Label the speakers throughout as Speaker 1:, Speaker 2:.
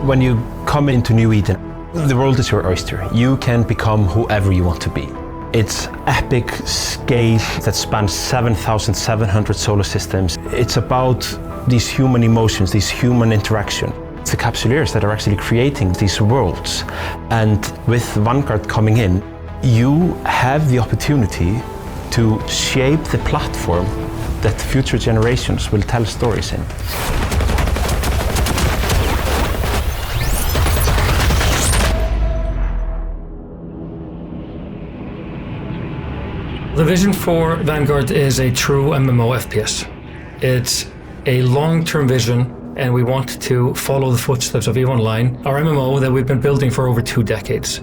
Speaker 1: When you come into New Eden, the world is your oyster. You can become whoever you want to be. It's epic scale that spans 7,700 solar systems. It's about these human emotions, these human interaction. It's the capsuleers that are actually creating these worlds. And with Vanguard coming in, you have the opportunity to shape the platform that future generations will tell stories in.
Speaker 2: The vision for Vanguard is a true MMO FPS. It's a long-term vision, and we want to follow the footsteps of EVE Online, our MMO that we've been building for over 2 decades.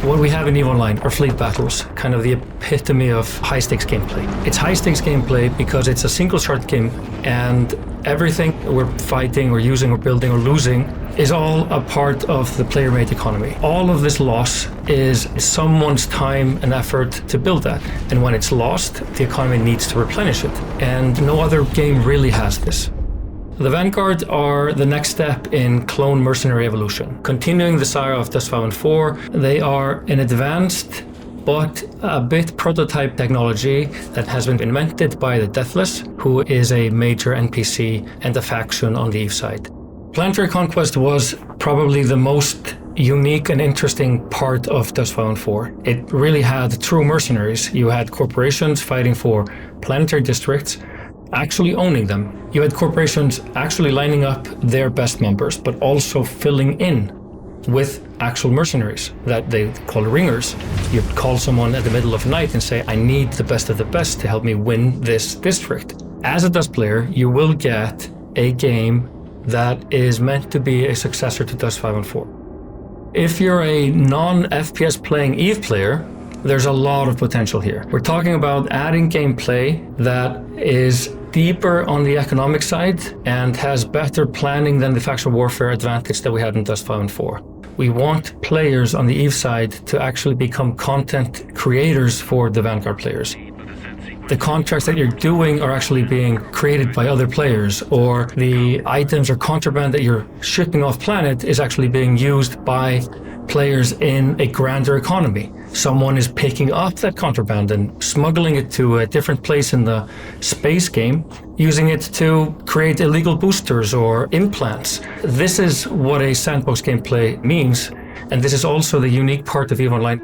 Speaker 2: What we have in EVE Online are fleet battles, kind of the epitome of high-stakes gameplay. It's high-stakes gameplay because it's a single-shot game, and everything we're fighting or using or building or losing is all a part of the player-made economy. All of this loss is someone's time and effort to build that. And when it's lost, the economy needs to replenish it. And no other game really has this. The Vanguard are the next step in clone mercenary evolution. Continuing the saga of Dustbound 4, they are an advanced but a bit prototype technology that has been invented by the Deathless, who is a major NPC and a faction on the EVE side. Planetary Conquest was probably the most unique and interesting part of Dustbound 4. It really had true mercenaries. You had corporations fighting for planetary districts, actually owning them. You had corporations actually lining up their best members, but also filling in with actual mercenaries that they call ringers. You'd call someone at the middle of the night and say, I need the best of the best to help me win this district. As a Dust player, you will get a game that is meant to be a successor to Dustbound 4. If you're a non-FPS playing EVE player, there's a lot of potential here. We're talking about adding gameplay that is deeper on the economic side and has better planning than the factional warfare advantage that we had in Dustbound 4. We want players on the EVE side to actually become content creators for the Vanguard players. The contracts that you're doing are actually being created by other players, or the items or contraband that you're shipping off planet is actually being used by players in a grander economy. Someone is picking up that contraband and smuggling it to a different place in the space game, using it to create illegal boosters or implants. This is what a sandbox gameplay means, and this is also the unique part of EVE Online.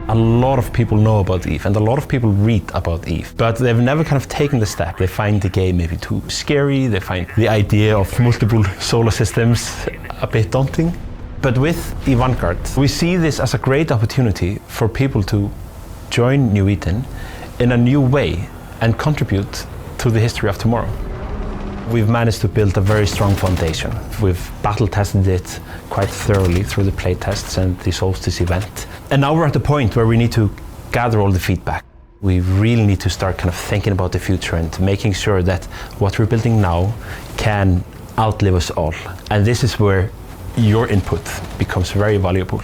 Speaker 1: A lot of people know about EVE and a lot of people read about EVE, but they've never kind of taken the step. They find the game maybe too scary, they find the idea of multiple solar systems a bit daunting. But with EVE Vanguard, we see this as a great opportunity for people to join New Eden in a new way and contribute to the history of tomorrow. We've managed to build a very strong foundation. We've battle tested it quite thoroughly through the play tests and the Solstice event. And now we're at the point where we need to gather all the feedback. We really need to start kind of thinking about the future and making sure that what we're building now can outlive us all. And this is where your input becomes very valuable.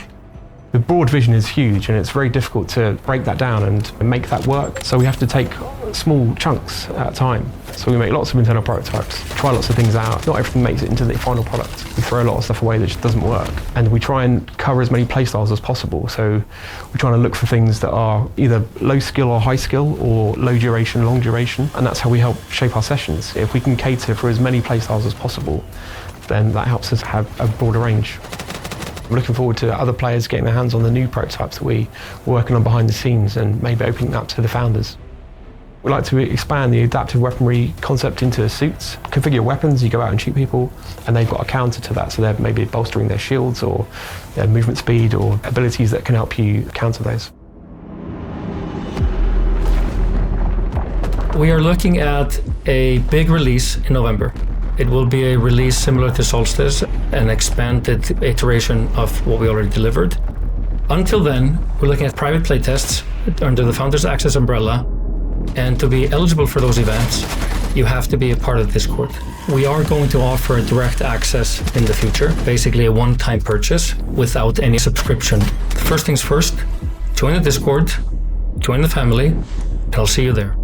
Speaker 3: The broad vision is huge and it's very difficult to break that down and make that work. So we have to take small chunks at a time. So we make lots of internal prototypes, try lots of things out. Not everything makes it into the final product. We throw a lot of stuff away that just doesn't work. And we try and cover as many playstyles as possible. So we're trying to look for things that are either low skill or high skill, or low duration, long duration. And that's how we help shape our sessions. If we can cater for as many playstyles as possible, then that helps us have a broader range. I'm looking forward to other players getting their hands on the new prototypes that we're working on behind the scenes and maybe opening that to the founders. We like to expand the adaptive weaponry concept into suits. Configure your weapons, you go out and shoot people, and they've got a counter to that, so they're maybe bolstering their shields or their movement speed or abilities that can help you counter those.
Speaker 2: We are looking at a big release in November. It will be a release similar to Solstice, an expanded iteration of what we already delivered. Until then, we're looking at private playtests under the Founders Access umbrella, and to be eligible for those events, you have to be a part of the Discord. We are going to offer direct access in the future, basically a one-time purchase without any subscription. First things first, join the Discord, join the family, and I'll see you there.